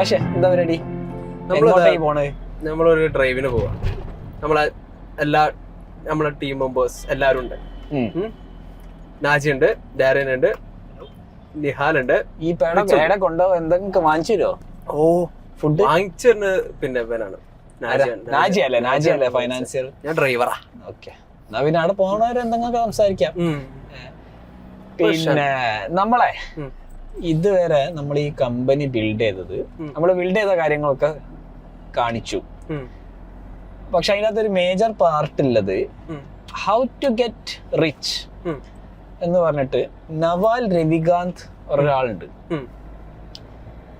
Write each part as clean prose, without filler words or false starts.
പക്ഷെ എന്താ പരിപാടി? എങ്ങോട്ടേക്ക് പോണേ? നമ്മളൊരു ഡ്രൈവിന് പോവാ. നമ്മളെ ടീം മെമ്പേഴ്സ് എല്ലാരും ഉണ്ട്. നാജി ഉണ്ട്, ഡാരൻ ഉണ്ട്, നിഹാൽ ഉണ്ട്. ഈ പേടെ കൊണ്ടോ എന്തെങ്കിലും വാങ്ങിച്ചു തരുമോ? ഓ ഫുഡ് വാങ്ങിച്ചിരുന്ന പിന്നെ ഇവനാണ് നാജി അല്ലേ ഫൈനാൻസിയർ? ഞാൻ ഡ്രൈവറാ. ഓക്കെ, എന്നാ പിന്നെ അവിടെ പോണവര് എന്തെങ്കിലും സംസാരിക്കാം. പിന്നെ നമ്മളെ ഇതുവരെ നമ്മൾ ഈ കമ്പനി ബിൽഡ് ചെയ്തത്, നമ്മൾ ബിൽഡ് ചെയ്ത കാര്യങ്ങളൊക്കെ കാണിച്ചു. പക്ഷെ അതിനകത്തൊരു മേജർ പാർട്ട് ഉള്ളത് ഹൗ ടു ഗെറ്റ് റിച്ച് എന്ന് പറഞ്ഞിട്ട് നവാൽ രവികാന്ത് ഒരാളുണ്ട്.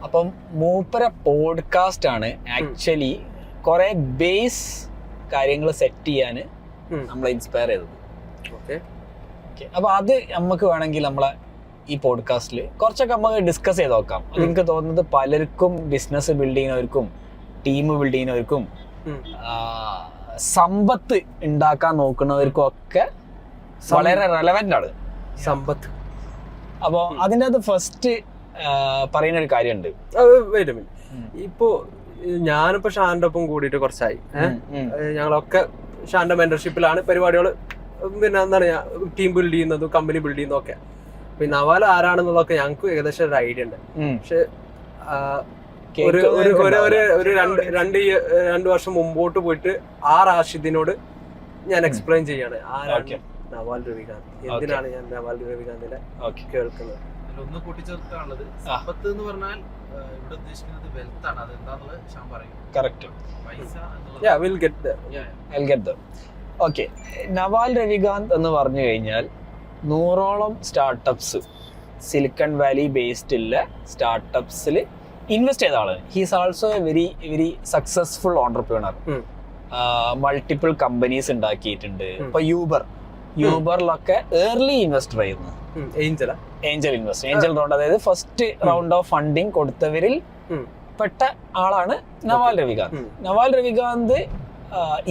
അപ്പം മൂപ്പര പോഡ്കാസ്റ്റ് ആണ് ആക്ച്വലി കുറെ ബേസ് കാര്യങ്ങൾ സെറ്റ് ചെയ്യാൻ നമ്മളെ ഇൻസ്പയർ ചെയ്തത്. അപ്പൊ അത് നമുക്ക് വേണമെങ്കിൽ നമ്മളെ ഈ പോഡ്കാസ്റ്റിൽ കുറച്ചൊക്കെ നമുക്ക് ഡിസ്കസ് ചെയ്ത് നോക്കാം. അത് എനിക്ക് തോന്നുന്നത് പലർക്കും ബിസിനസ് ബിൽഡ് ചെയ്യുന്നവർക്കും ടീം ബിൽഡ് ചെയ്യുന്നവർക്കും സമ്പത്ത് ഉണ്ടാക്കാൻ നോക്കുന്നവർക്കും ഒക്കെ വളരെ റെലവെന്റ് ആണ് സമ്പത്ത്. അപ്പൊ അതിൻ്റെ അത് ഫസ്റ്റ് പറയുന്ന ഒരു കാര്യമുണ്ട്. ഇപ്പോ ഞാനിപ്പോ ഷാന്റെ ഒപ്പം കൂടിയിട്ട് കുറച്ചായി. ഞങ്ങളൊക്കെ ഷാന്റെ മെന്റർഷിപ്പിലാണ് പരിപാടികൾ, പിന്നെ എന്താ പറയാ ടീം ബിൽഡ് ചെയ്യുന്നതും കമ്പനി ബിൽഡ് ചെയ്യുന്നതും ഒക്കെ. പിന്നെ നവാൽ ആരാണെന്നുള്ളതൊക്കെ ഞങ്ങൾക്ക് ഏകദേശം ഒരു ഐഡിയ ഉണ്ട്. പക്ഷെ ഒരു രണ്ട് വർഷം മുമ്പോട്ട് പോയിട്ട് ആ റാഷിദിനോട് ഞാൻ എക്സ്പ്ലെയിൻ ചെയ്യാണ് ആരാണ് നവാൽ രവികാന്ത്, എന്തിനാണ് ഞാൻ നവാൽ രവികാന്തിനെ കേൾക്കുന്നത്. ഒന്ന് കൂട്ടിച്ചേർക്കാനുള്ളത് സമ്പത്ത് എന്ന് പറഞ്ഞാൽ ഇവിടെ ഉദ്ദേശിക്കുന്നത് വെൽത്ത് ആണ്. അതെന്താന്നുള്ളത് ഷാൻ പറയും. കറക്റ്റ്. പൈസ. ഓക്കെ, നവാൽ രവികാന്ത് എന്ന് പറഞ്ഞു കഴിഞ്ഞാൽ 100ഓളം സ്റ്റാർട്ടപ്സ് സിലിക്കൺ വാലി ബേസ്ഡ് ഉള്ള സ്റ്റാർട്ടപ്സിൽ ഇൻവെസ്റ്റ് ചെയ്ത ആളാണ്. He's also a very successful entrepreneur. Multiple companies ഉണ്ടാക്കിയിട്ടുണ്ട്. ഇപ്പൊ യൂബറിലൊക്കെ ഏർലി ഇൻവെസ്റ്റർ ആയിരുന്നു. ഏഞ്ചൽ റൗണ്ട്, അതായത് ഫസ്റ്റ് റൗണ്ട് ഓഫ് ഫണ്ടിങ് കൊടുത്തവരിൽ പെട്ട ആളാണ് നവാൽ രവികാന്ത്. നവാൽ രവികാന്ത്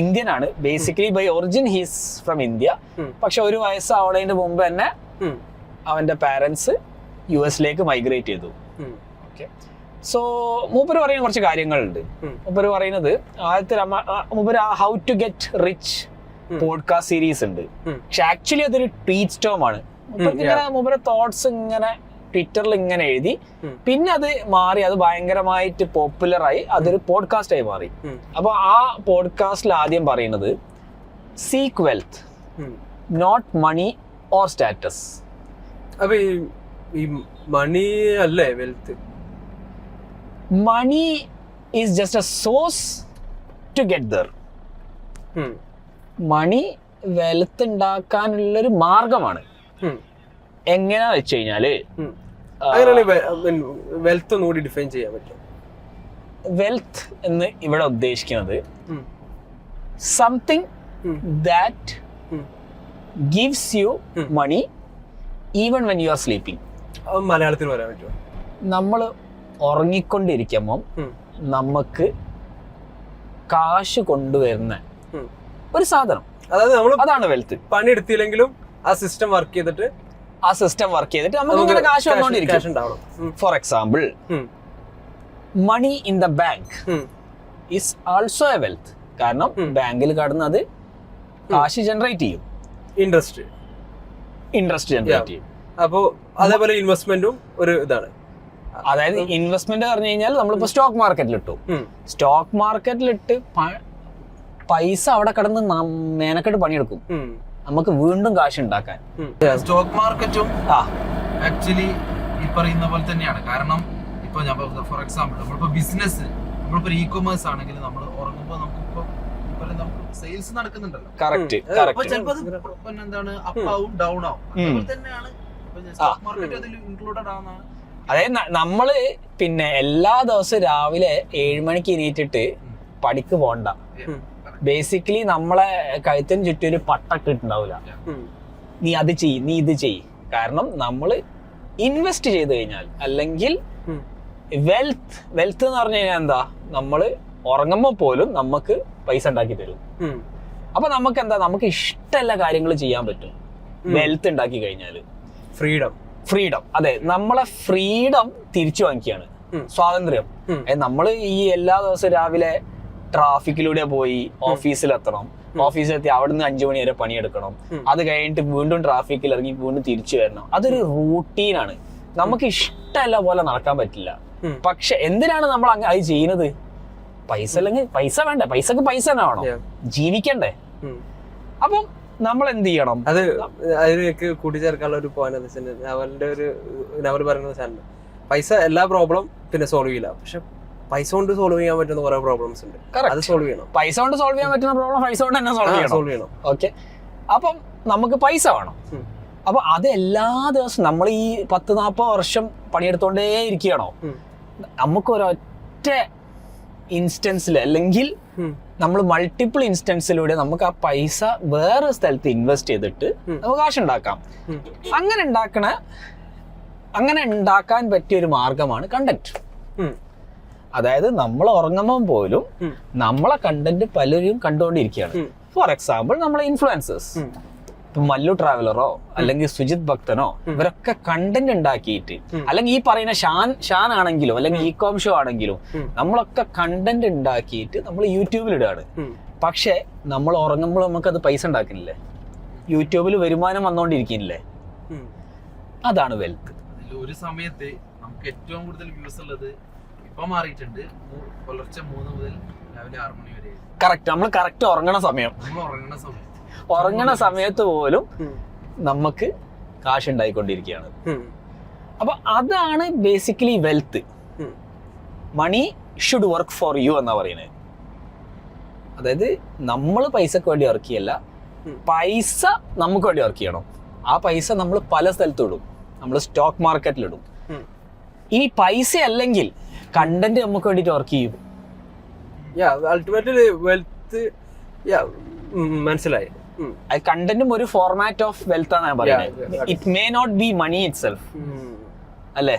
ഇന്ത്യൻ ആണ്. Basically by origin he's from India. പക്ഷെ ഒരു വയസ്സാവണതിന് മുമ്പ് തന്നെ അവന്റെ പാരന്റ്സ് US മൈഗ്രേറ്റ് ചെയ്തു. ഓക്കെ, സോ മൂപ്പര് പറയുന്ന കുറച്ച് കാര്യങ്ങളുണ്ട്. മൂപ്പര് പറയുന്നത് മൂപ്പര് how to get rich podcast series ഉണ്ട്. പക്ഷെ ആക്ച്വലി അതൊരു ട്വീറ്റ് സ്റ്റോം ആണ്. മൂപ്പര് തോട്ട്സ് ഇങ്ങനെ ട്വിറ്ററിൽ ഇങ്ങനെ എഴുതി, പിന്നെ അത് മാറി, അത് ഭയങ്കരമായിട്ട് പോപ്പുലറായി, അതൊരു പോഡ്കാസ്റ്റ് ആയി മാറി. അപ്പൊ ആ പോഡ്കാസ്റ്റിൽ ആദ്യം പറയുന്നത് seek wealth, not money or status. അപ്പൊ ഈ മണി അല്ലേ wealth? Money is just a source to get there. Money wealth ഉണ്ടാക്കാനുള്ളൊരു മാർഗമാണ്. എങ്ങനെയാ വെച്ച് കഴിഞ്ഞാല് വെൽത്ത് കൂടി ഡിഫൈൻ ചെയ്യാൻ പറ്റും. വെൽത്ത് എന്ന് ഇവിടെ ഉദ്ദേശിക്കുന്നത് something that gives you money even when you are sleeping. മലയാളത്തിൽ പറയാൻ പറ്റുമോ? നമ്മൾ ഉറങ്ങിക്കൊണ്ടിരിക്കുമ്പം നമുക്ക് കാശ് കൊണ്ടുവരുന്ന ഒരു സാധനം, അതാണ് വെൽത്ത്. പണിയെടുത്തില്ലെങ്കിലും ആ സിസ്റ്റം വർക്ക് ചെയ്തിട്ട് നമുക്ക് ഇങ്ങനെ കാശ് വന്നുകൊണ്ടിരിക്കും. For example, money in the bank is also a wealth. കാരണം ബാങ്കിൽ കടന്ന് അത് കാശ് ജനറേറ്റ് ചെയ്യും, ഇൻട്രസ്റ്റ് ജനറേറ്റ് ചെയ്യും. അപ്പോ അതേപോലെ ഇൻവെസ്റ്റ്മെന്റും ഒരു ഇതാണ്. അതായത് ഇൻവെസ്റ്റ്മെന്റ് പറഞ്ഞു കഴിഞ്ഞാൽ നമ്മളിപ്പോ സ്റ്റോക്ക് മാർക്കറ്റിലിട്ടു, സ്റ്റോക്ക് മാർക്കറ്റിലിട്ട് പൈസ അവിടെ കിടന്ന് മേനക്കെട്ട് പണിയെടുക്കും, നമുക്ക് വീണ്ടും കാശ് ഉണ്ടാക്കാൻ. സ്റ്റോക്ക് മാർക്കറ്റും ആക്ച്വലി ഈ പറയുന്ന പോലെ തന്നെയാണ്. കാരണം ഇപ്പൊ ഞാൻ ഫോർ എക്സാമ്പിൾ നമ്മളിപ്പോ ബിസിനസ്, നമ്മളിപ്പോ ഇ-കൊമേഴ്സ് ആണെങ്കിൽ നമ്മൾ ഉറങ്ങുമ്പോൾ നമുക്കിപ്പോ നമുക്ക് സെയിൽസ് നടക്കുന്നുണ്ടല്ലോ. ചിലപ്പോൾ എന്താണ് അപ്പ് ആവും ഡൗൺ ആവും. അതുപോലെ തന്നെയാണ് സ്റ്റോക്ക് മാർക്കറ്റ് അതിൽ ഇൻക്ലൂഡഡ് ആവുന്നതാണ്. അതായത് നമ്മള് പിന്നെ എല്ലാ ദിവസവും രാവിലെ 7 മണിക്ക് എണീറ്റിട്ട് പണിക്ക് പോണ്ട. ബേസിക്കലി നമ്മളെ കഴുത്തിന് ചുറ്റും ഒരു പട്ടൊക്കെ ഇട്ടുണ്ടാവില്ല, നീ അത് ചെയ്യ്, നീ ഇത് ചെയ്യ്. കാരണം നമ്മൾ ഇൻവെസ്റ്റ് ചെയ്ത് കഴിഞ്ഞാൽ, അല്ലെങ്കിൽ വെൽത്ത് എന്ന് പറഞ്ഞു കഴിഞ്ഞാൽ എന്താ, നമ്മൾ ഉറങ്ങുമ്പോൾ പോലും നമുക്ക് പൈസ ഉണ്ടാക്കി തരും. അപ്പൊ നമുക്ക് എന്താ, നമുക്ക് ഇഷ്ടമുള്ള കാര്യങ്ങൾ ചെയ്യാൻ പറ്റും വെൽത്ത് ഉണ്ടാക്കി കഴിഞ്ഞാൽ. ഫ്രീഡം, അതെ, നമ്മളെ ഫ്രീഡം തിരിച്ചു വാങ്ങിക്കുകയാണ്. സ്വാതന്ത്ര്യം. നമ്മൾ ഈ എല്ലാ ദിവസവും രാവിലെ ട്രാഫിക്കിലൂടെ പോയി ഓഫീസിലെത്തണം, ഓഫീസിലെത്തി അവിടുന്ന് 5 മണി വരെ പണിയെടുക്കണം, അത് കഴിഞ്ഞിട്ട് വീണ്ടും ട്രാഫിക്കിൽ ഇറങ്ങി വീണ്ടും തിരിച്ചു വരണം. അതൊരു റൂട്ടീനാണ്, നമുക്ക് ഇഷ്ടമല്ല പോലെ നടക്കാൻ പറ്റില്ല. പക്ഷെ എന്തിനാണ് നമ്മൾ അത് ചെയ്യുന്നത്? പൈസ അല്ലെങ്കിൽ പൈസ വേണ്ടേ, പൈസക്ക് പൈസ തന്നെ വേണം, ജീവിക്കണ്ടേ. അപ്പം നമ്മൾ എന്ത് ചെയ്യണം? അത് അതിലേക്ക് കൂട്ടിച്ചേർക്കാനുള്ള ഒരു പോയിന്റ് നവലിന്റെ ഒരു നവൽ പറയുന്ന സാധനം, പൈസ എല്ലാ പ്രോബ്ലം പിന്നെ സോൾവ് ചെയ്യില്ല, പക്ഷെ പൈസ കൊണ്ട് സോൾവ് ചെയ്യാൻ പറ്റുന്ന കുറെ പ്രോബ്ലംസ് ഉണ്ട്, അത് സോൾവ് ചെയ്യണം. പൈസ കൊണ്ട് സോൾവ് ചെയ്യാൻ പറ്റുന്ന പ്രോബ്ലം പൈസ കൊണ്ട് തന്നെ സോൾവ് ചെയ്യണം. ഓക്കെ, അപ്പം നമുക്ക് പൈസ വേണം. അപ്പൊ അത് എല്ലാ ദിവസവും നമ്മൾ ഈ 10-40 വർഷം പണിയെടുത്തോണ്ടേ ഇരിക്കുകയാണോ? നമുക്ക് ഒരൊറ്റ ഇൻസ്റ്റൻസിൽ അല്ലെങ്കിൽ നമ്മൾ മൾട്ടിപ്പിൾ ഇൻസ്റ്റൻസിലൂടെ നമുക്ക് ആ പൈസ വേറെ സ്ഥലത്ത് ഇൻവെസ്റ്റ് ചെയ്തിട്ട് നമുക്ക് കാശ് ഉണ്ടാക്കാം. അങ്ങനെ ഉണ്ടാക്കാൻ പറ്റിയ ഒരു മാർഗമാണ് കണ്ടന്റ്. അതായത് നമ്മൾ ഉറങ്ങുമ്പോൾ പോലും നമ്മളെ കണ്ടന്റ് പലരും കണ്ടുകൊണ്ടിരിക്കുകയാണ്. ഫോർ എക്സാമ്പിൾ നമ്മളെ ഇൻഫ്ലുവൻസേഴ്സ്, മല്ലു ട്രാവലറോ അല്ലെങ്കിൽ സുജിത് ഭക്തനോ, ഇവരൊക്കെ കണ്ടന്റ് ഉണ്ടാക്കിയിട്ട്, അല്ലെങ്കിൽ ഈ പറയുന്ന ഷാൻ ആണെങ്കിലും അല്ലെങ്കിൽ ഇകോം ഷോ ആണെങ്കിലും നമ്മളൊക്കെ കണ്ടന്റ് ഉണ്ടാക്കിയിട്ട് നമ്മൾ യൂട്യൂബിൽ ഇടുകയാണ്. പക്ഷെ നമ്മൾ ഉറങ്ങുമ്പോൾ നമുക്ക് അത് പൈസ ഉണ്ടാക്കുന്നില്ലേ, യൂട്യൂബിൽ വരുമാനം വന്നുകൊണ്ടിരിക്കുന്നില്ലേ? അതാണ് വെൽത്ത്. ഒരു സമയത്ത് നമുക്ക് ഏറ്റവും കൂടുതൽ വ്യൂസ് ഉള്ളത് ഇപ്പൊ മാറിയിട്ടുണ്ട്, പുലർച്ചെ 3 മുതൽ രാവിലെ 6 മണി വരെ. കറക്റ്റ്, നമ്മൾ കറക്റ്റ് ഉറങ്ങണ സമയത്ത് പോലും നമുക്ക് കാശ് ഉണ്ടായിക്കൊണ്ടിരിക്കുകയാണ്. അപ്പൊ അതാണ് basically wealth. Money should work for you എന്നാ പറയുന്നത്. അതായത് നമ്മൾ പൈസക്ക് വേണ്ടി വർക്ക് ചെയ്യല്ല, പൈസ നമുക്ക് വേണ്ടി വർക്ക് ചെയ്യണം. ആ പൈസ നമ്മൾ പല സ്ഥലത്തും ഇടും, നമ്മൾ സ്റ്റോക്ക് മാർക്കറ്റിലിടും. ഇനി പൈസ അല്ലെങ്കിൽ കണ്ടന്റ് നമുക്ക് വേണ്ടിട്ട് വർക്ക് ചെയ്യും. അൾട്ടിമേറ്റ്ലി വെൽത്ത് മനസ്സിലായി. കണ്ടന്റും ഒരു ഫോർമാറ്റ് ഓഫ് വെൽത്ത് ആണ് ഞാൻ പറയുന്നത്. It may not be money itself, അല്ലേ?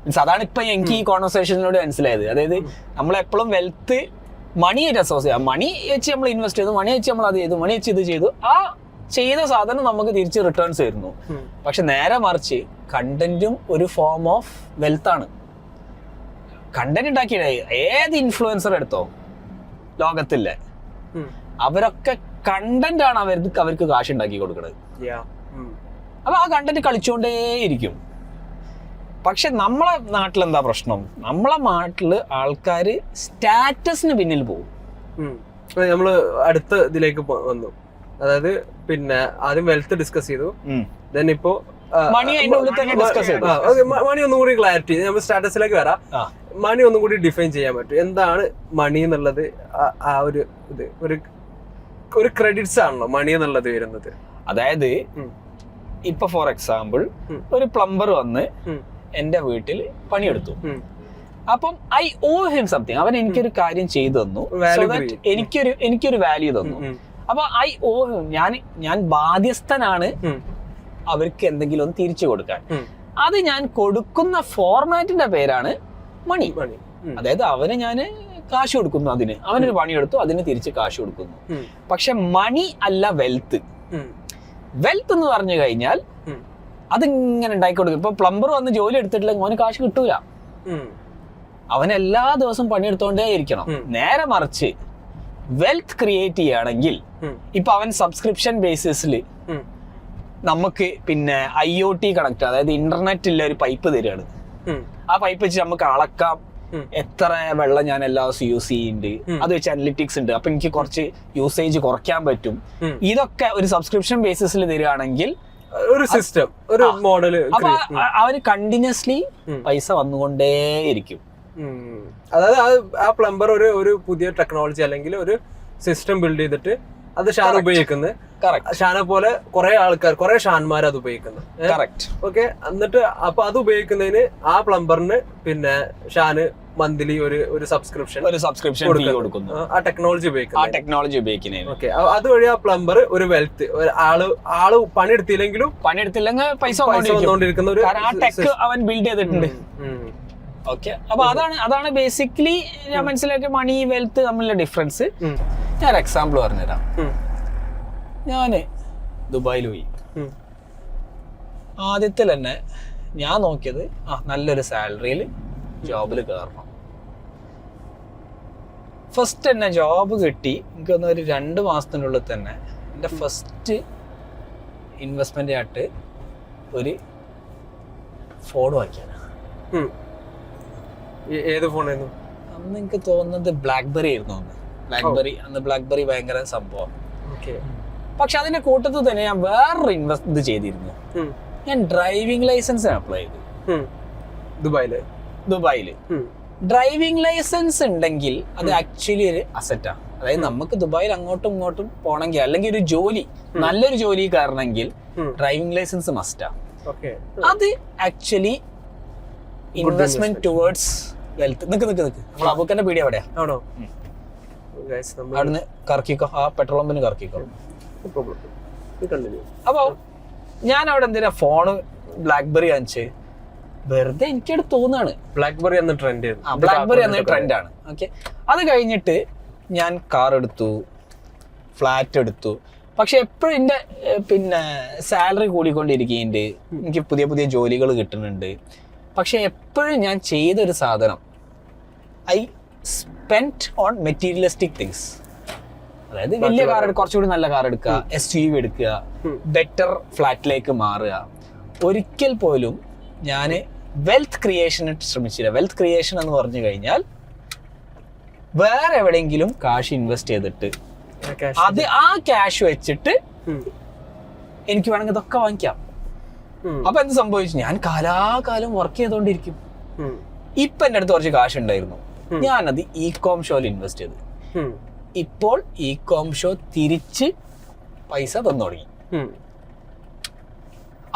മീൻസ് അതാണ് ഇപ്പൊ എനിക്ക് ഈ കോൺവെർസേഷനിലൂടെ മനസ്സിലായത്. അതായത് നമ്മൾ എപ്പോഴും വെൽത്ത് മണിയായിട്ട് അസോസിയേറ്റ് ചെയ്യാം. മണി വെച്ച് നമ്മൾ ഇൻവെസ്റ്റ് ചെയ്തു, മണി വെച്ച് നമ്മൾ അത് ചെയ്തു, മണി വെച്ച് ഇത് ചെയ്തു, ആ ചെയ്ത സാധനം നമുക്ക് തിരിച്ച് റിട്ടേൺസ് വരുന്നു. പക്ഷെ നേരെ മറിച്ച് കണ്ടന്റും ഒരു ഫോം ഓഫ് വെൽത്ത് ആണ്. കണ്ടന്റ് ഉണ്ടാക്കിയ ഏത് ഇൻഫ്ലുവൻസർ എടുത്തോ ലോകത്തില്ലേ, അവരൊക്കെ കണ്ടന്റ് ആണ് അവർക്ക് കാശ് ഉണ്ടാക്കി കൊടുക്കുന്നത്. അപ്പൊ ആ കണ്ടന്റ് കളിച്ചുകൊണ്ടേയിരിക്കും. പക്ഷെ നമ്മളെ നാട്ടിൽ എന്താ പ്രശ്നം? നമ്മളെ നാട്ടില് ആൾക്കാര് സ്റ്റാറ്റസിന് പിന്നിൽ പോകും. നമ്മള് അടുത്ത ഇതിലേക്ക് വന്നു. അതായത് പിന്നെ ആദ്യം വെൽത്ത് ഡിസ്കസ് ചെയ്തു, ദെൻ ഇപ്പോ മണി അതിന്റെ ഉള്ളിൽ തന്നെ ഡിസ്കസ് ചെയ്തു. മണി ഒന്നും കൂടി ക്ലാരിറ്റി, നമ്മൾ സ്റ്റാറ്റസിലേക്ക് വരാം. മണി ഒന്നും കൂടി ഡിഫൈൻ ചെയ്യാൻ പറ്റും. എന്താണ് മണി എന്നുള്ളത്? ആ ഒരു ഇത് ഒരു ക്രെഡിറ്റ്സ് ആണല്ലോ മണി എന്നുള്ളത് വരുന്നത്. അതായത് ഇപ്പൊ ഫോർ എക്സാമ്പിൾ ഒരു പ്ലംബർ വന്ന് എന്റെ വീട്ടിൽ പണിയെടുത്തു. അപ്പം ഐ ഓ ഹിം സംതിങ്. അവൻ എനിക്കൊരു കാര്യം ചെയ്തു തന്നു, എനിക്കൊരു വാല്യൂ തന്നു. അപ്പൊ ഐ ഓ ഹിം, ഞാൻ ബാധ്യസ്ഥനാണ് അവർക്ക് എന്തെങ്കിലും ഒന്ന് തിരിച്ചു കൊടുക്കാൻ. അത് ഞാൻ കൊടുക്കുന്ന ഫോർമാറ്റിന്റെ പേരാണ് മണി. അതായത് അവന് ഞാൻ കാശ് കൊടുക്കുന്നു, അവനൊരു പണിയെടുത്തു, അതിന് തിരിച്ച് കാശ് കൊടുക്കുന്നു. പക്ഷെ മണി അല്ല വെൽത്ത്. വെൽത്ത് എന്ന് പറഞ്ഞു കഴിഞ്ഞാൽ അതിങ്ങനെ ഉണ്ടായിക്കൊടുക്കും. ഇപ്പൊ പ്ലംബർ വന്ന് ജോലി എടുത്തിട്ടില്ലെങ്കിൽ അവന് കാശ് കിട്ടൂല, അവൻ എല്ലാ ദിവസവും പണിയെടുത്തോണ്ടേ ഇരിക്കണം. നേരെ മറിച്ച് വെൽത്ത് ക്രിയേറ്റ് ചെയ്യുകയാണെങ്കിൽ ഇപ്പൊ അവൻ സബ്സ്ക്രിപ്ഷൻ ബേസിസിൽ നമുക്ക് പിന്നെ IoT കണക്ട്, അതായത് ഇന്റർനെറ്റിലെ ഒരു പൈപ്പ് തരികയാണ്. ആ പൈപ്പ് വെച്ച് നമുക്ക് അളക്കാം എത്ര വെള്ളം ഞാൻ എല്ലാ ദിവസവും യൂസ് ചെയ്യുന്നുണ്ട്, അത് വെച്ച് അനലിറ്റിക്സ് ഉണ്ട്, അപ്പൊ എനിക്ക് കുറച്ച് യൂസേജ് കുറയ്ക്കാൻ പറ്റും. ഇതൊക്കെ ഒരു സബ്സ്ക്രിപ്ഷൻ ബേസിസിൽ തരികയാണെങ്കിൽ ഒരു സിസ്റ്റം, ഒരു മോഡൽ, അപ്പൊ അവന് കണ്ടിന്യൂസ്ലി പൈസ വന്നുകൊണ്ടേയിരിക്കും. അതായത് ആ പ്ലംബർ ഒരു പുതിയ ടെക്നോളജി അല്ലെങ്കിൽ ഒരു സിസ്റ്റം ബിൽഡ് ചെയ്തിട്ട് അത് ഷാൻ ഉപയോഗിക്കുന്നത്. ഷാനെ പോലെ കുറെ ആൾക്കാർ, കുറെ ഷാൻമാർ അത് ഉപയോഗിക്കുന്നത്. ഓക്കെ, എന്നിട്ട് അപ്പൊ അത് ഉപയോഗിക്കുന്നതിന് ആ പ്ലംബറിന് പിന്നെ ഷാന് മന്ത്ലി ഒരു സബ്സ്ക്രിപ്ഷൻ കൊടുക്കുന്നു. ആ ടെക്നോളജി ഉപയോഗിക്കുന്നത്. ഓക്കെ, അതുവഴി ആ പ്ലംബർ ഒരു വെൽത്ത്, ആള് പണിയെടുത്തില്ലെങ്കിൽ പൈസ വന്നുകൊണ്ടിരിക്കുന്ന ഒരു ടെക് അവൻ ബിൽഡ് ചെയ്തിട്ടുണ്ട്. ഓക്കെ, അപ്പൊ അതാണ് ബേസിക്കലി ഞാൻ മനസ്സിലാക്കിയ മണി വെൽത്ത് തമ്മിലുള്ള ഡിഫറൻസ്. ഞാൻ എക്സാമ്പിൾ പറഞ്ഞുതരാം. ഞാന് ദുബായിൽ പോയി. ആദ്യത്തിൽ തന്നെ ഞാൻ നോക്കിയത് നല്ലൊരു സാലറിയിൽ ജോബിൽ കയറണം. ഫസ്റ്റ് തന്നെ ജോബ് കിട്ടി. എനിക്കൊന്ന് ഒരു 2 മാസത്തിനുള്ളിൽ തന്നെ എൻ്റെ ഫസ്റ്റ് ഇൻവെസ്റ്റ്മെൻ്റ് ആയിട്ട് ഒരു ഫോൺ വാങ്ങിക്കാനാണ്. ഏത് ഫോണായിരുന്നു അന്ന്? എനിക്ക് തോന്നുന്നത് ബ്ലാക്ക്ബെറി ആയിരുന്നു അന്ന്. ബ്ലാക്ക്ബെറി ഭയങ്കര സംഭവം. പക്ഷെ അതിന്റെ കൂട്ടത്തിൽ തന്നെ ഞാൻ വേറൊരു ഇത് ചെയ്തിരുന്നു. ഞാൻ ഡ്രൈവിംഗ് ലൈസൻസിന് അപ്ലൈ ചെയ്തു ദുബായില്. ഡ്രൈവിംഗ് ലൈസൻസ് ഉണ്ടെങ്കിൽ അത് ആക്ച്വലി ഒരു അസറ്റാണ്. അതായത് നമുക്ക് ദുബായിൽ അങ്ങോട്ടും ഇങ്ങോട്ടും പോകണമെങ്കിൽ അല്ലെങ്കിൽ ഒരു ജോലി നല്ലൊരു ജോലി കയറണമെങ്കിൽ ഡ്രൈവിംഗ് ലൈസൻസ് മസ്റ്റാ. അത് ആക്ച്വലി ഇൻവെസ്റ്റ്മെന്റ് ടുവേർഡ്സ് വെൽത്ത്. നിക്ക് നമ്മൾ അബൂക്കന്റെ പീടിയ എവിടെയാ? ആണോ? അവിടുന്ന് കറക്കിക്കോ, ആ പെട്രോൾ പമ്പിന് കറക്കിക്കോ. അപ്പൊ ഞാൻ അവിടെ എന്തിനാ ഫോണ് ബ്ലാക്ക്ബെറി വാങ്ങിച്ച് വെറുതെ എനിക്കവിടെ തോന്നാണ്. ബ്ലാക്ക്ബെറി എന്ന ട്രെൻഡാണ്. ഓക്കെ, അത് കഴിഞ്ഞിട്ട് ഞാൻ കാർ എടുത്തു, ഫ്ലാറ്റ് എടുത്തു. പക്ഷെ എപ്പോഴും എൻ്റെ പിന്നെ സാലറി കൂടിക്കൊണ്ടിരിക്കുന്നുണ്ട്, എനിക്ക് പുതിയ പുതിയ ജോലികൾ കിട്ടുന്നുണ്ട്. പക്ഷെ എപ്പോഴും ഞാൻ ചെയ്തൊരു സാധനം, I spend on materialistic things. അതായത് വലിയ കാർ, കുറച്ചുകൂടി നല്ല കാർ എടുക്കുക, SUV എടുക്കുക, ബെറ്റർ ഫ്ലാറ്റിലേക്ക് മാറുക. ഒരിക്കൽ പോലും ഞാൻ വെൽത്ത് ക്രിയേഷന് ശ്രമിച്ചില്ല. വെൽത്ത് ക്രിയേഷൻ എന്ന് പറഞ്ഞു കഴിഞ്ഞാൽ വേറെ എവിടെയെങ്കിലും കാശ് ഇൻവെസ്റ്റ് ചെയ്തിട്ട് അത് ആ ക്യാഷ് വെച്ചിട്ട് എനിക്ക് വേണമെങ്കിൽ ഇതൊക്കെ വാങ്ങിക്കാം. അപ്പൊ എന്ത് സംഭവിച്ചു? ഞാൻ കാലാകാലം വർക്ക് ചെയ്തോണ്ടിരിക്കും. ഇപ്പൊ എൻ്റെ അടുത്ത് കുറച്ച് കാശ് ഉണ്ടായിരുന്നു, ഞാനത് ഇ-കോം ഷോയിൽ ഇൻവെസ്റ്റ് ചെയ്തു. ഇപ്പോൾ ഇ-കോം ഷോ തിരിച്ച് പൈസ തന്നു തുടങ്ങി.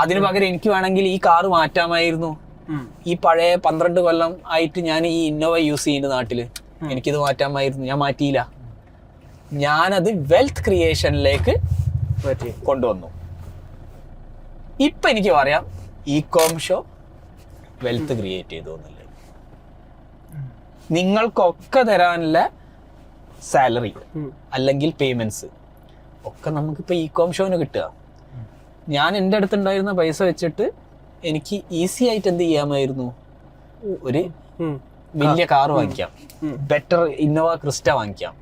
അതിനു പകരം എനിക്ക് വേണമെങ്കിൽ ഈ കാറ് മാറ്റാമായിരുന്നു. ഈ പഴയ 12 കൊല്ലം ആയിട്ട് ഞാൻ ഈ ഇന്നോവ യൂസ് ചെയ്യുന്ന നാട്ടില് എനിക്കിത് മാറ്റാമായിരുന്നു. ഞാൻ മാറ്റിയില്ല. ഞാനത് വെൽത്ത് ക്രിയേഷനിലേക്ക് കൊണ്ടുവന്നു. ഇപ്പൊ എനിക്ക് പറയാം ഇ-കോം ഷോ വെൽത്ത് ക്രിയേറ്റ് ചെയ്തു എന്നല്ലേ. നിങ്ങൾക്കൊക്കെ തരാനുള്ള സാലറി അല്ലെങ്കിൽ പേയ്മെന്റ്സ് ഒക്കെ നമുക്കിപ്പോൾ ഇ-കോം ഷോന് കിട്ടുക. ഞാൻ എൻ്റെ അടുത്തുണ്ടായിരുന്ന പൈസ വെച്ചിട്ട് എനിക്ക് ഈസി ആയിട്ട് എന്ത് ചെയ്യാമായിരുന്നു? ഒരു വലിയ കാർ വാങ്ങിക്കാം, ബെറ്റർ ഇന്നോവ ക്രിസ്റ്റ വാങ്ങിക്കാം.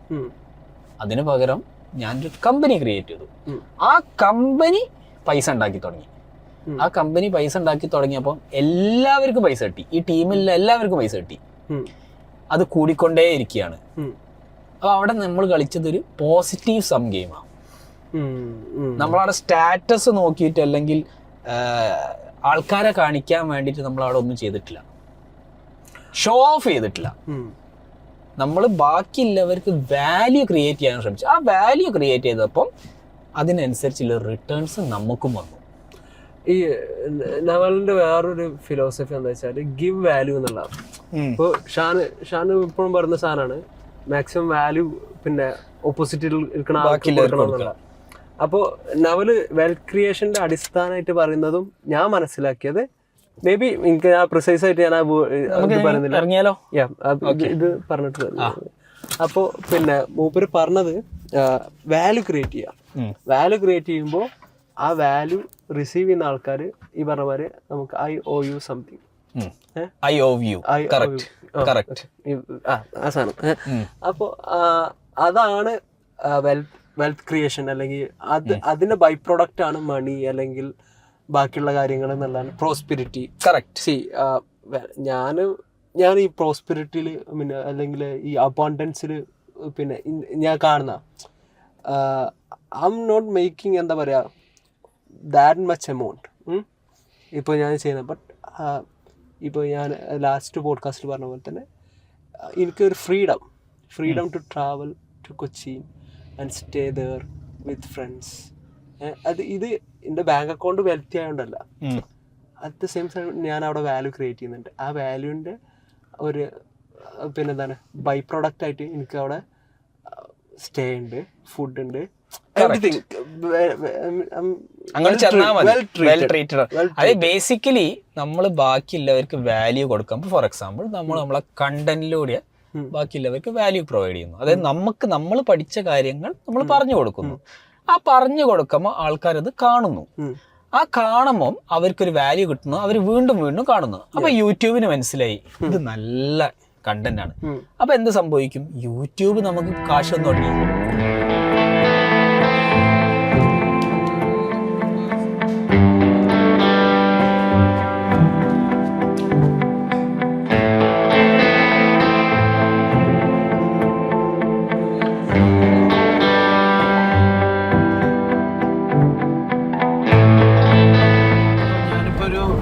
അതിന് പകരം ഞാനൊരു കമ്പനി ക്രിയേറ്റ് ചെയ്തു. ആ കമ്പനി പൈസ ഉണ്ടാക്കി തുടങ്ങി. തുടങ്ങിയപ്പോൾ എല്ലാവർക്കും പൈസ കിട്ടി. ഈ ടീമിലുള്ള എല്ലാവർക്കും പൈസ കിട്ടി. അത് കൂടിക്കൊണ്ടേ ഇരിക്കുകയാണ്. അപ്പോൾ അവിടെ നമ്മൾ കളിച്ചത് ഒരു പോസിറ്റീവ് സം ഗെയിമാണ്. നമ്മളവിടെ സ്റ്റാറ്റസ് നോക്കിയിട്ട് അല്ലെങ്കിൽ ആൾക്കാരെ കാണിക്കാൻ വേണ്ടിയിട്ട് നമ്മളവിടെ ഒന്നും ചെയ്തിട്ടില്ല, ഷോ ഓഫ് ചെയ്തിട്ടില്ല. നമ്മൾ ബാക്കിയുള്ളവർക്ക് വാല്യൂ ക്രിയേറ്റ് ചെയ്യാൻ ശ്രമിച്ചു. ആ വാല്യൂ ക്രിയേറ്റ് ചെയ്തപ്പം അതിനനുസരിച്ചുള്ള റിട്ടേൺസ് നമുക്കും വന്നു. ഈ നവലിന്റെ വേറൊരു ഫിലോസഫി എന്താ വെച്ചാൽ ഗിവ് വാല്യൂ എന്നുള്ളതാണ്. ഇപ്പോൾ ഷാന് ഇപ്പോഴും പറയുന്ന സാധനമാണ് മാക്സിമം വാല്യൂ പിന്നെ ഓപ്പോസിറ്റിൽ ഇരിക്കണ ആൾക്ക്. അപ്പോൾ നവല് വെൽത്ത് ക്രിയേഷന്റെ അടിസ്ഥാനമായിട്ട് പറയുന്നതും ഞാൻ മനസ്സിലാക്കിയത്, മേ ബി എനിക്ക് ആ പ്രിസൈസ് ആയിട്ട് ഞാൻ പറയുന്നില്ല, ഇത് പറഞ്ഞിട്ട്. അപ്പോൾ പിന്നെ മൂപ്പര് പറഞ്ഞത് വാല്യൂ ക്രിയേറ്റ് ചെയ്യാം. വാല്യൂ ക്രിയേറ്റ് ചെയ്യുമ്പോൾ ആ വാല്യൂ റിസീവ് ചെയ്യുന്ന ആൾക്കാർ ഈ പറഞ്ഞ പോലെ നമുക്ക് ഐ ഓ യു സംതിങ്, ആ സാധനം. അപ്പോൾ അതാണ് വെൽത്ത് ക്രിയേഷൻ. അല്ലെങ്കിൽ അതിന്റെ ബൈ പ്രൊഡക്റ്റ് ആണ് മണി അല്ലെങ്കിൽ ബാക്കിയുള്ള കാര്യങ്ങൾ എന്നുള്ളതാണ് പ്രോസ്പിരിറ്റി. കറക്റ്റ്. സി ഞാൻ ഈ പ്രോസ്പിരിറ്റിയിൽ പിന്നെ അല്ലെങ്കിൽ ഈ അബോണ്ടൻസിൽ പിന്നെ ഞാൻ കാണുന്ന ഐ എം നോട്ട് മേക്കിംഗ് എന്താ പറയുക ദാറ്റ് മച്ച് എമൗണ്ട് ഇപ്പോൾ ഞാൻ ചെയ്യുന്നത്. ബട്ട് ഇപ്പോൾ ഞാൻ ലാസ്റ്റ് പോഡ്കാസ്റ്റിൽ പറഞ്ഞ പോലെ തന്നെ എനിക്കൊരു freedom to travel to Cochin and stay there with friends. ഇത് എൻ്റെ ബാങ്ക് അക്കൗണ്ട് വെൽത്തി ആയതുകൊണ്ടല്ല, അറ്റ് ദ സെയിം ടൈം ഞാൻ അവിടെ വാല്യൂ ക്രിയേറ്റ് ചെയ്യുന്നുണ്ട്. ആ വാല്യൂവിൻ്റെ ഒരു പിന്നെന്താണ് ബൈ പ്രൊഡക്റ്റ് ആയിട്ട് എനിക്ക് അവിടെ സ്റ്റേ ഉണ്ട്, ഫുഡ് ഉണ്ട്, എവറിത്തിങ്. അത് ബേസിക്കലി നമ്മൾ ബാക്കിയുള്ളവർക്ക് വാല്യൂ കൊടുക്കാം. ഫോർ എക്സാമ്പിൾ നമ്മളെ കണ്ടന്റിലൂടെ ബാക്കിയുള്ളവർക്ക് വാല്യൂ പ്രൊവൈഡ് ചെയ്യുന്നു. അതായത് നമ്മൾ പഠിച്ച കാര്യങ്ങൾ നമ്മൾ പറഞ്ഞു കൊടുക്കുന്നു. ആ പറഞ്ഞു കൊടുക്കുമ്പോൾ ആൾക്കാരത് കാണുന്നു. ആ കാണുമ്പോൾ അവർക്കൊരു വാല്യൂ കിട്ടുന്നു, അവർ വീണ്ടും വീണ്ടും കാണുന്നു. അപ്പൊ യൂട്യൂബിന് മനസ്സിലായി ഇത് നല്ല കണ്ടന്റ് ആണ്. അപ്പൊ എന്ത് സംഭവിക്കും? യൂട്യൂബ് നമുക്ക് കാശ് വന്നു തുടങ്ങി.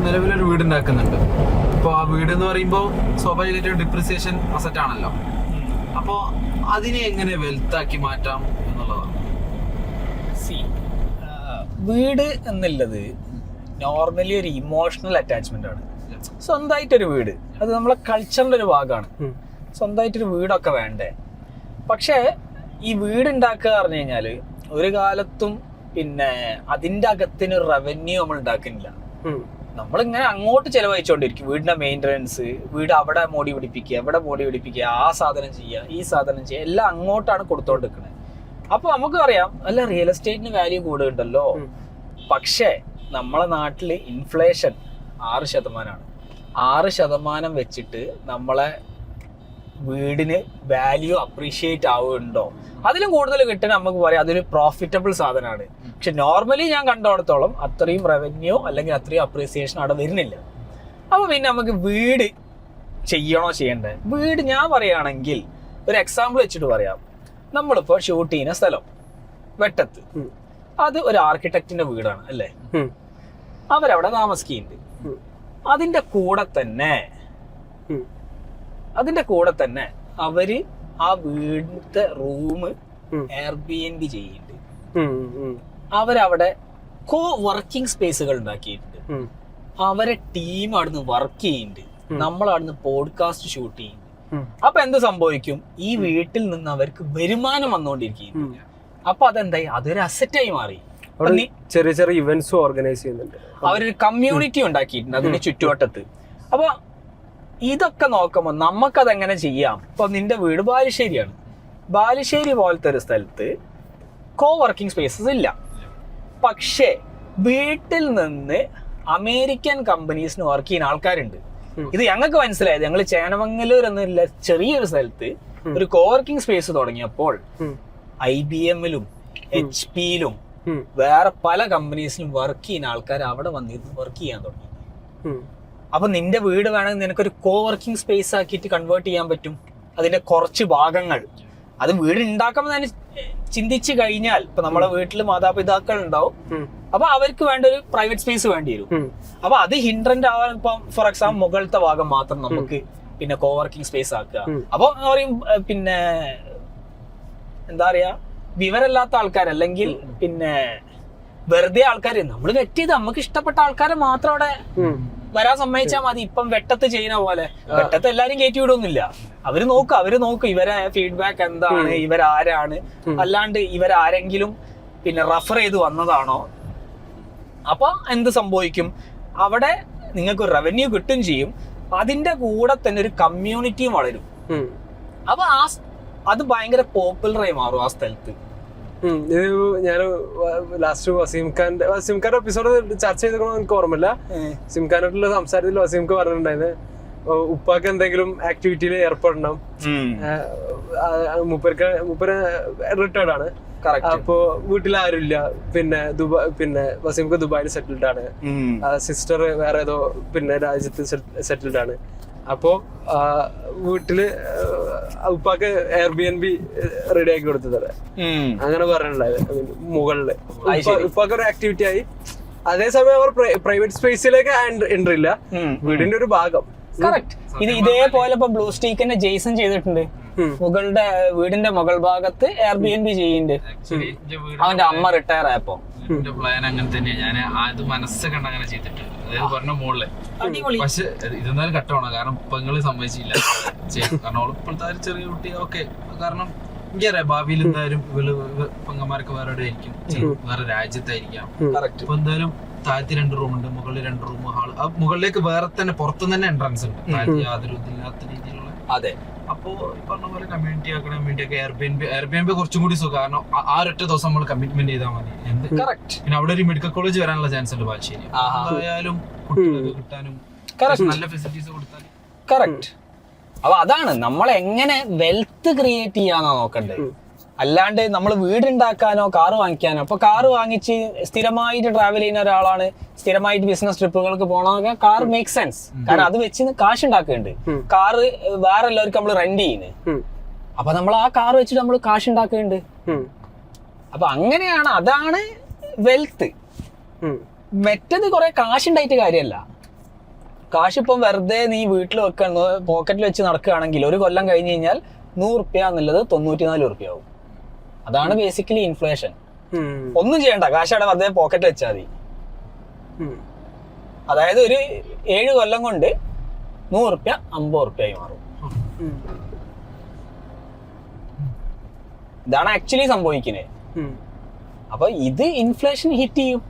നിലവിലൊരു വീട് ഉണ്ടാക്കുന്നുണ്ട്. അപ്പോൾ ആ വീട് എന്ന് പറയുമ്പോൾ സ്വാഭാവികമായിട്ടും ഡിപ്രിസിയേഷൻ അസറ്റ് ആണല്ലോ. അപ്പോൾ അതിനെ എങ്ങനെ വെൽത്താക്കി മാറ്റാം എന്നുള്ളതാണ്. വീട് എന്നുള്ളത് നോർമലി ഒരു ഇമോഷണൽ അറ്റാച്ച്മെന്റ് ആണ്. സ്വന്തമായിട്ടൊരു വീട് അത് നമ്മളെ കൾച്ചറിന്റെ ഒരു ഭാഗമാണ്. സ്വന്തമായിട്ടൊരു വീടൊക്കെ വേണ്ടേ. പക്ഷേ ഈ വീട് ഉണ്ടാക്കുക പറഞ്ഞു കഴിഞ്ഞാൽ ഒരു കാലത്തും പിന്നെ അതിൻ്റെ അകത്തിന് റവന്യൂ നമ്മൾ ഉണ്ടാക്കുന്നില്ല. നമ്മളിങ്ങനെ അങ്ങോട്ട് ചെലവഴിച്ചുകൊണ്ടിരിക്കും. വീടിന്റെ മെയിൻ്റനൻസ്, വീട് അവിടെ മോടി പിടിപ്പിക്കുക, എവിടെ മോടി പിടിപ്പിക്കുക, ആ സാധനം ചെയ്യുക, ഈ സാധനം ചെയ്യുക, എല്ലാം അങ്ങോട്ടാണ് കൊടുത്തോണ്ടിരിക്കുന്നത്. അപ്പൊ നമുക്ക് അറിയാം അല്ല റിയൽ എസ്റ്റേറ്റിന് വാല്യൂ കൂടുതലുണ്ടല്ലോ. പക്ഷേ നമ്മളെ നാട്ടില് ഇൻഫ്ലേഷൻ 6%. 6% വെച്ചിട്ട് നമ്മളെ വീടിന് വാല്യൂ അപ്രീഷിയേറ്റ് ആവുന്നുണ്ടോ? അതിലും കൂടുതൽ കിട്ടാൻ നമുക്ക് പറയാം അതൊരു പ്രോഫിറ്റബിൾ സാധനമാണ്. പക്ഷെ നോർമലി ഞാൻ കണ്ടിടത്തോളം അത്രയും റവന്യൂ അല്ലെങ്കിൽ അത്രയും അപ്രീസിയേഷൻ അവിടെ വരുന്നില്ല. അപ്പോൾ പിന്നെ നമുക്ക് വീട് ചെയ്യണോ ചെയ്യണ്ടേ? വീട് ഞാൻ പറയുകയാണെങ്കിൽ ഒരു എക്സാമ്പിൾ വെച്ചിട്ട് പറയാം. നമ്മളിപ്പോൾ ഷൂട്ട് ചെയ്യുന്ന സ്ഥലം വെട്ടത്ത്, അത് ഒരു ആർക്കിടെക്റ്റിന്റെ വീടാണ് അല്ലേ? അവരവിടെ താമസിക്കുന്നുണ്ട്. അതിന്റെ കൂടെ തന്നെ അവര് ആ വീടിന്റെ റൂം എയർബിഎൻബി ചെയ്യുന്നുണ്ട്. അവരവിടെ കോ വർക്കിംഗ് സ്പേസുകൾ ഉണ്ടാക്കിയിട്ടുണ്ട്. അവരെ ടീം അവിടുന്ന് വർക്ക് ചെയ്യുന്നുണ്ട്. നമ്മൾ അവിടുന്ന് പോഡ്കാസ്റ്റ് ഷൂട്ട് ചെയ്യുന്നുണ്ട്. അപ്പൊ എന്ത് സംഭവിക്കും? ഈ വീട്ടിൽ നിന്ന് അവർക്ക് വരുമാനം വന്നുകൊണ്ടിരിക്കുന്നു. അപ്പൊ അതെന്തായി? അതൊരു അസറ്റായി മാറി. ചെറിയ ചെറിയ ഇവന്റ്സും ഓർഗനൈസ് ചെയ്യുന്നുണ്ട്. അവരൊരു കമ്മ്യൂണിറ്റി ഉണ്ടാക്കിയിട്ടുണ്ട് അതിന്റെ ചുറ്റുവട്ടത്ത്. അപ്പൊ ഇതൊക്കെ നോക്കുമ്പോൾ നമുക്കതെങ്ങനെ ചെയ്യാം? ഇപ്പൊ നിന്റെ വീട് ബാലുശ്ശേരിയാണ്. ബാലുശ്ശേരി പോലത്തെ ഒരു സ്ഥലത്ത് കോ വർക്കിംഗ് സ്പേസസ് ഇല്ല. പക്ഷേ വീട്ടിൽ നിന്ന് അമേരിക്കൻ കമ്പനീസിന് വർക്ക് ചെയ്യുന്ന ആൾക്കാരുണ്ട്. ഇത് ഞങ്ങൾക്ക് മനസ്സിലായത് ഞങ്ങൾ ചേനമംഗലൂർ എന്നുള്ള ചെറിയൊരു സ്ഥലത്ത് ഒരു കോ വർക്കിംഗ് സ്പേസ് തുടങ്ങിയപ്പോൾ IBM-ലും HP-ലും വേറെ പല കമ്പനീസിലും വർക്ക് ചെയ്യുന്ന ആൾക്കാർ അവിടെ വന്നിരുന്ന് വർക്ക് ചെയ്യാൻ തുടങ്ങി. അപ്പൊ നിന്റെ വീട് വേണമെങ്കിൽ നിനക്കൊരു കോ വർക്കിംഗ് സ്പേസ് ആക്കിയിട്ട് കൺവേർട്ട് ചെയ്യാൻ പറ്റും. അതിന്റെ കുറച്ച് ഭാഗങ്ങൾ അത് വീട് ഉണ്ടാക്കുമ്പോൾ തന്നെ ചിന്തിച്ചു കഴിഞ്ഞാൽ ഇപ്പൊ നമ്മളെ വീട്ടിൽ മാതാപിതാക്കൾ ഉണ്ടാവും. അപ്പൊ അവർക്ക് വേണ്ട ഒരു പ്രൈവറ്റ് സ്പേസ് വേണ്ടി വരും. അപ്പൊ അത് ഹിൻഡ്രന്റ് ആവാൻ ഇപ്പം ഫോർ എക്സാമ്പിൾ മുകളിലത്തെ ഭാഗം മാത്രം നമുക്ക് പിന്നെ കോ വർക്കിംഗ് സ്പേസ് ആക്കുക. അപ്പൊ പറയും പിന്നെ എന്താ പറയാ വിവരമില്ലാത്ത ആൾക്കാർ അല്ലെങ്കിൽ പിന്നെ വെറുതെ ആൾക്കാർ നമ്മൾ വെറ്റ് ചെയ്ത് നമുക്ക് ഇഷ്ടപ്പെട്ട ആൾക്കാരെ മാത്രം അവിടെ വരാൻ സമ്മതിച്ചാൽ മതി. ഇപ്പം വെട്ടത്ത് ചെയ്യുന്ന പോലെ വെട്ടത്ത് എല്ലാരും കയറ്റി വിടുന്നില്ല. അവര് നോക്കും ഇവരെ ഫീഡ്ബാക്ക് എന്താണ്, ഇവരാരാണ്, അല്ലാണ്ട് ഇവരാരെങ്കിലും പിന്നെ റെഫർ ചെയ്ത് വന്നതാണോ. അപ്പൊ എന്ത് സംഭവിക്കും? അവിടെ നിങ്ങൾക്ക് റവന്യൂ കിട്ടും ചെയ്യും. അതിന്റെ കൂടെ തന്നെ ഒരു കമ്മ്യൂണിറ്റിയും വളരും. അപ്പൊ അത് ഭയങ്കര പോപ്പുലറായി മാറും ആ സ്ഥലത്ത്. ഞാൻ ലാസ്റ്റ് വസീംഖാന്റെ എപ്പിസോഡ് ചർച്ച ചെയ്തോ എനിക്ക് ഓർമ്മയില്ല. വസീംഖാനായിട്ടുള്ള സംസാരത്തിൽ വസീംഖ് പറഞ്ഞിട്ടുണ്ടായിരുന്നു ഉപ്പാക്ക് എന്തെങ്കിലും ആക്ടിവിറ്റിയിൽ ഏർപ്പെടണം. മൂപ്പര് റിട്ടയർഡ് ആണ്. അപ്പോ വീട്ടിൽ ആരുമില്ല. പിന്നെ വസീംഖ് ദുബായിൽ സെറ്റിൽഡ് ആണ്. സിസ്റ്റർ വേറെ ഏതോ പിന്നെ രാജ്യത്ത് സെറ്റിൽഡ് ആണ്. അപ്പോ വീട്ടില് ഉപ്പാക്ക് Airbnb റെഡി ആക്കി കൊടുത്തത് അങ്ങനെ പറഞ്ഞിട്ടുണ്ടായത് മുകളില്. ഉപ്പാക്ക് ഒരു ആക്ടിവിറ്റി ആയി. അതേസമയം അവർ പ്രൈവറ്റ് സ്പേസിലേക്ക് എൻട്രി ഇല്ല, വീടിന്റെ ഒരു ഭാഗം. ഇത് ഇതേപോലെ ഇപ്പൊ ബ്ലൂ സ്റ്റീക്കിന്റെ ജെയ്സൺ ചെയ്തിട്ടുണ്ട്. വീടിന്റെ മുകൾ ഭാഗത്ത് Airbnb ചെയ്യുന്നുണ്ട്. അവന്റെ അമ്മ റിട്ടയർ ആയപ്പോ പ്ലാൻ അങ്ങനെ തന്നെയാ. ഞാൻ അത് മനസ്സൊക്കെ അങ്ങനെ ചെയ്തിട്ടുണ്ട്. അതായത് പറഞ്ഞ മുകളില്. പക്ഷെ ഇതെന്നാലും കട്ടമാണ്. കാരണം പെങ്ങള് സമ്മതിച്ചില്ല. കാരണം ഇപ്പോഴത്തെ ചെറിയ കുട്ടി ഓക്കെ. കാരണം എനിക്കറിയാം ഭാവിയിൽ എന്തായാലും പെങ്ങന്മാരൊക്കെ വേറെ എവിടെ ആയിരിക്കും, വേറെ രാജ്യത്തായിരിക്കാം. ഇപ്പൊ എന്തായാലും താഴത്ത് 2 റൂമുണ്ട്, മുകളിൽ 2 റൂം ഹാള്. മുകളിലേക്ക് വേറെ തന്നെ പുറത്തുനിന്ന് തന്നെ എൻട്രൻസ് ഉണ്ട്. യാതൊരു ഇതില്ലാത്ത രീതിയിലുള്ള. അതെ. അപ്പോ ഈ പറഞ്ഞ പോലെ കമ്മ്യൂണിറ്റി ആക്കണം, കമ്മ്യൂണിറ്റി ഒക്കെ എയർബിഎൻബി കുറച്ചും കൂടി സുഖം. കാരണം ആ ഒരൊറ്റ ദിവസം നമ്മൾ കമ്മിറ്റ്മെന്റ് ചെയ്താൽ മതി. എന്ത് കറക്റ്റ്. പിന്നെ അവിടെ ഒരു മെഡിക്കൽ കോളേജ് വരാനുള്ള ചാൻസ് ഉണ്ട് ബാലുശ്ശേരി. എന്തായാലും കുട്ടികൾക്ക് കിട്ടാനും നല്ല ഫെസിലിറ്റീസ് കൊടുത്താൽ കറക്റ്റ്. അപ്പൊ അതാണ് നമ്മൾ എങ്ങനെ വെൽത്ത് ക്രിയേറ്റ് ചെയ്യാന്നാ നോക്കണ്ടത്. അല്ലാണ്ട് നമ്മൾ വീടുണ്ടാക്കാനോ കാറ് വാങ്ങിക്കാനോ. അപ്പൊ കാറ് വാങ്ങിച്ച് സ്ഥിരമായിട്ട് ട്രാവൽ ചെയ്യുന്ന ഒരാളാണ്, സ്ഥിരമായിട്ട് ബിസിനസ് ട്രിപ്പുകൾക്ക് പോകണമെന്നൊക്കെ കാർ മേക്ക് സെൻസ്. കാരണം അത് വെച്ച് കാശ് ഉണ്ടാക്കുന്നുണ്ട്. കാറ് വേറെ എല്ലാവർക്കും നമ്മൾ റെന്റ് ചെയ്യുന്നത്. അപ്പൊ നമ്മൾ ആ കാർ വെച്ചിട്ട് നമ്മൾ കാശ് ഉണ്ടാക്കുന്നുണ്ട്. അപ്പൊ അങ്ങനെയാണ്, അതാണ് വെൽത്ത്. മറ്റത് കുറെ കാശുണ്ടായിട്ട് കാര്യമല്ല. കാശ് ഇപ്പം വെറുതെ നീ വീട്ടിൽ വെക്കണ പോക്കറ്റിൽ വെച്ച് നടക്കുകയാണെങ്കിൽ ഒരു കൊല്ലം കഴിഞ്ഞ് കഴിഞ്ഞാൽ 100 റുപ്യ എന്നുള്ളത് 94 റുപ്യ ആവും. അതാണ് ബേസിക്കലി ഇൻഫ്ലേഷൻ. ഒന്നും ചെയ്യണ്ട, കാശ് അവിടെ വെറുതെ പോക്കറ്റിൽ വെച്ചാൽ മതി. അതായത് ഒരു 7 കൊല്ലം കൊണ്ട് 100 റുപ്യ 50 റുപ്യ ആയി മാറും. ഇതാണ് ആക്ച്വലി സംഭവിക്കുന്നത്. അപ്പൊ ഇത് ഇൻഫ്ലേഷൻ ഹിറ്റ് ചെയ്യും.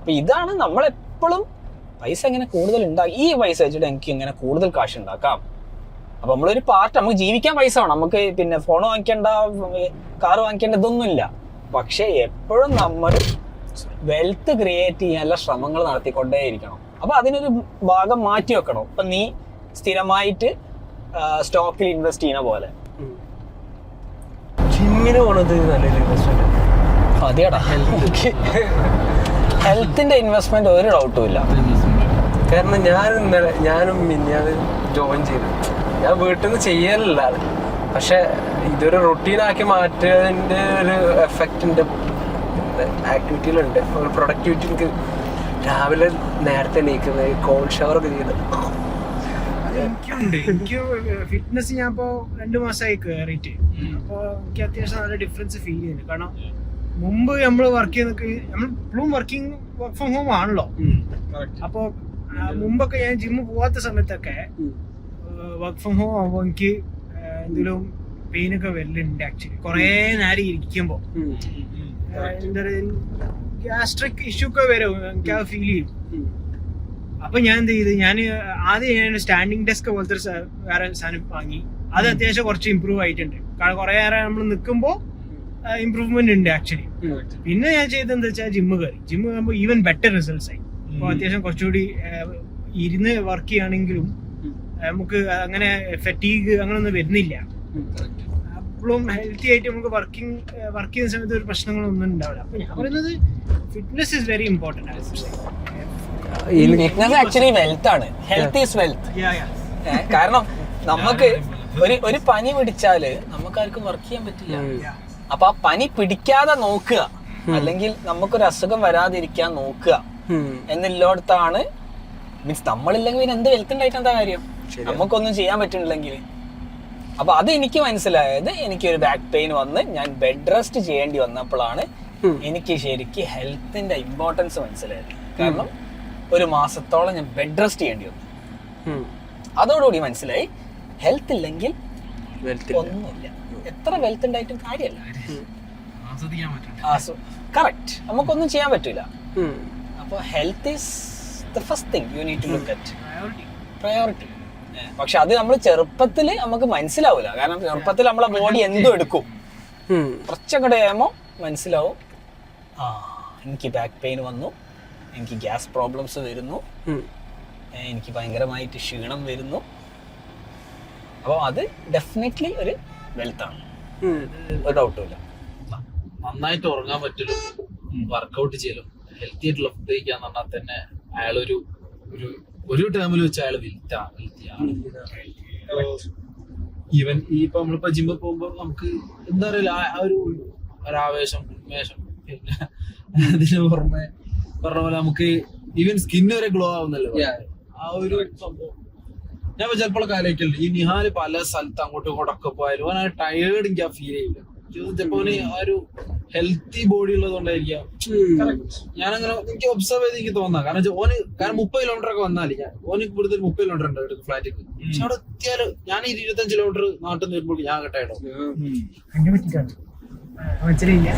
അപ്പൊ ഇതാണ് നമ്മളെപ്പോഴും പൈസ എങ്ങനെ കൂടുതൽ ഉണ്ടാക്കി, ഈ പൈസ വെച്ചിട്ട് എനിക്ക് എങ്ങനെ കൂടുതൽ കാശ് ഉണ്ടാക്കാം. അപ്പൊ നമ്മളൊരു പാർട്ട്, നമുക്ക് ജീവിക്കാൻ പൈസ വേണം. നമുക്ക് പിന്നെ ഫോൺ വാങ്ങിക്കേണ്ട, കാറ് വാങ്ങിക്കേണ്ട, ഇതൊന്നുമില്ല. പക്ഷെ എപ്പോഴും നമ്മൾ വെൽത്ത് ക്രിയേറ്റ് ചെയ്യാനുള്ള ശ്രമങ്ങൾ നടത്തിക്കൊണ്ടേയിരിക്കണം. അപ്പൊ അതിനൊരു ഭാഗം മാറ്റി വെക്കണം. ഇപ്പൊ നീ സ്ഥിരമായിട്ട് സ്റ്റോക്കിൽ ഇൻവെസ്റ്റ് ചെയ്യുന്ന പോലെ ജിമ്മിന് പോണത് നല്ലൊരു ഇൻവെസ്റ്റ്മെന്റ്. അതെടാ, ഹെൽത്തിന്റെ ഇൻവെസ്റ്റ്മെന്റ് ഒരു ഡൗട്ടും ഇല്ല. കാരണം ഞാനും മിനിഞ്ഞാന്ന് ജോയിൻ ചെയ്തു. ഞാൻ വീട്ടിൽ നിന്ന് ചെയ്യാനില്ല, പക്ഷെ ഇതൊരു റൊട്ടീനാക്കി മാറ്റിയതിൻ്റെ ഒരു എഫക്റ്റിൻ്റെ ആക്ടിവിറ്റിയിലുണ്ട്. ഒരു പ്രൊഡക്ടിവിറ്റി. എനിക്ക് രാവിലെ നേരത്തെ എണീക്കുന്നത്, കോൾഡ് ഷവർ ഒക്കെ ചെയ്യുന്നത്. എനിക്കുണ്ട്. എനിക്ക് ഫിറ്റ്നസ് ഞാൻ ഇപ്പോൾ 2 മാസമായി കയറിയിട്ട്. അപ്പോൾ എനിക്ക് അത്യാവശ്യം നല്ല ഡിഫറൻസ് ഫീൽ ചെയ്യുന്നുണ്ട്. കാരണം മുമ്പ് നമ്മൾ വർക്ക് ചെയ്യുന്നൊക്കെ, നമ്മൾ ഇപ്പോഴും വർക്ക് ഫ്രം ഹോം ആണല്ലോ. അപ്പോൾ മുമ്പൊക്കെ ഞാൻ ജിമ്മ് പോവാത്ത സമയത്തൊക്കെ വർക്ക് ഫ്രം ഹോം ആകുമ്പോൾ എനിക്ക് എന്തെങ്കിലും പെയിനൊക്കെ വരലുണ്ട്. ആക്ച്വലി കുറേ നേരം ഇരിക്കുമ്പോൾ എന്താ പറയുക, ഗ്യാസ്ട്രിക് ഇഷ്യൂ ഒക്കെ വരും, എനിക്ക് അത് ഫീൽ ചെയ്യും. അപ്പൊ ഞാൻ എന്ത് ചെയ്ത്, ആദ്യം ഞാൻ സ്റ്റാൻഡിങ് ഡെസ്ക് പോലത്തെ വേറെ സാധനം വാങ്ങി. അത് അത്യാവശ്യം കുറച്ച് ഇമ്പ്രൂവ് ആയിട്ടുണ്ട്. കാരണം കുറെ നേരം നമ്മൾ നിൽക്കുമ്പോൾ ഇമ്പ്രൂവ്മെന്റ് ഉണ്ട് ആക്ച്വലി. പിന്നെ ഞാൻ ചെയ്തെന്താ വെച്ചാൽ ജിമ്മ് കയറി. ജിമ്മ് കയറുമ്പോൾ ഈവൻ ബെറ്റർ റിസൾട്ട്സ് ആയി. അപ്പൊ അത്യാവശ്യം കുറച്ചുകൂടി ഇരുന്ന് വർക്ക് ചെയ്യുകയാണെങ്കിലും നമുക്ക് അങ്ങനെ ഫെറ്റീഗ് അങ്ങനെയൊന്നും വരുന്നില്ല. അപ്പോഴും ഹെൽത്തി ആയിട്ട് നമുക്ക് വർക്ക് ചെയ്യുന്ന സമയത്ത് ഒരു പ്രശ്നങ്ങളൊന്നും ഉണ്ടാവില്ല. അപ്പൊ ഞാൻ പറയുന്നത് fitness is very important. Fitness actually wealth ആണ്. Health is wealth. കാരണം നമുക്ക് ഒരു പനി പിടിച്ചാല് നമുക്കാർക്കും വർക്ക് ചെയ്യാൻ പറ്റില്ല. അപ്പൊ ആ പനി പിടിക്കാതെ നോക്കുക, അല്ലെങ്കിൽ നമുക്കൊരു അസുഖം വരാതിരിക്കാൻ നോക്കുക എന്നുള്ളടത്താണ്. മീൻസ് നമ്മളില്ലെങ്കിൽ പിന്നെ എന്ത് വെൽത്ത് ഉണ്ടായിട്ട് എന്താ കാര്യം, നമുക്കൊന്നും ചെയ്യാൻ പറ്റുന്നില്ലെങ്കിൽ. അപ്പൊ അത് എനിക്ക് മനസ്സിലായത്, എനിക്കൊരു ബാക്ക് പെയിൻ വന്ന് ഞാൻ ബെഡ് റെസ്റ്റ് ചെയ്യേണ്ടി വന്നപ്പോഴാണ് എനിക്ക് ശരിക്കും ഹെൽത്തിന്റെ ഇമ്പോർട്ടൻസ് മനസ്സിലായത്. കാരണം 1 മാസത്തോളം ഞാൻ ബെഡ് റെസ്റ്റ് ചെയ്യേണ്ടി വന്നു. അതോടുകൂടി മനസ്സിലായി ഹെൽത്ത് ഇല്ലെങ്കിൽ ഒന്നുമില്ല. എത്ര വെൽത്ത് ഉണ്ടായിട്ടും കാര്യമല്ല. കറക്റ്റ്, നമുക്കൊന്നും ചെയ്യാൻ പറ്റില്ല. അപ്പൊ health is the first thing you need to look at, priority. പക്ഷെ അത് നമ്മൾ ചെറുപ്പത്തിൽ നമുക്ക് മനസ്സിലാവില്ല. കാരണം ചെറുപ്പത്തിൽ നമ്മളെ ബോഡി എന്തും എടുക്കും. കുറച്ചൊക്കെ കഴിയുമ്പോൾ മനസ്സിലാവും, എനിക്ക് ബാക്ക് പെയിൻ വന്നു, എനിക്ക് ഗ്യാസ് പ്രോബ്ലംസ് വരുന്നു, എനിക്ക് ഭയങ്കരമായിട്ട് ക്ഷീണം വരുന്നു. അപ്പോൾ അത് ഡെഫിനറ്റ്ലി ഒരു വെൽത്താണ്, ഒരു ഡൗട്ടും ഇല്ല. നന്നായിട്ട് ഉറങ്ങാൻ പറ്റലും വർക്കൗട്ട് ചെയ്യലും ഹെൽത്തി ആയിട്ടുള്ള ഫുഡ് കഴിക്കാന്ന് പറഞ്ഞാൽ തന്നെ അയാളൊരു ഒരു ടേമിൽ വെച്ച് അയാൾ വെൽത്തിയാണ്. ഈവൻ ഈ ഇപ്പൊ നമ്മളിപ്പോ ജിമ്മിൽ പോകുമ്പോ നമുക്ക് എന്താ പറയുക, ആ ഒരു ആവേശം, ഉന്മേഷം, പിന്നെ അതിന് പുറമെ പറഞ്ഞ പോലെ നമുക്ക് ഈവൻ സ്കിന്ന് വരെ ഗ്ലോ ആവുന്നല്ലോ ആ ഒരു സംഭവം. ഞാൻ ചിലപ്പോഴൊക്കെ ആലോചിക്കലുണ്ട്, ഈ നിഹാല് പല സ്ഥലത്ത് അങ്ങോട്ടും ഇങ്ങോട്ടൊക്കെ പോയാലും ഓൻ ആ ടയേർഡ് എനിക്ക് ആ ഫീൽ ചെയ്യില്ല. ചിലപ്പോ ആ ഒരു ഹെൽത്തി ബോഡി ഉള്ളതുകൊണ്ടായിരിക്കാം. ഞാനങ്ങനെ എനിക്ക് ഒബ്സർവ് ചെയ്ത് എനിക്ക് തോന്നാം. കാരണം 30 കിലോമീറ്റർ ഒക്കെ വന്നാല് ഓന് കൂടുതൽ 30 കിലോമീറ്റർ ഉണ്ട് ഫ്ലാറ്റിക്ക്. പക്ഷെ അവിടെ എത്തിയാലും ഞാൻ 25 കിലോമീറ്റർ നാട്ടിൽ നിന്ന് വരുമ്പോൾ ഞാൻ കേട്ടായിടോ മനസ്സിലായില്ല.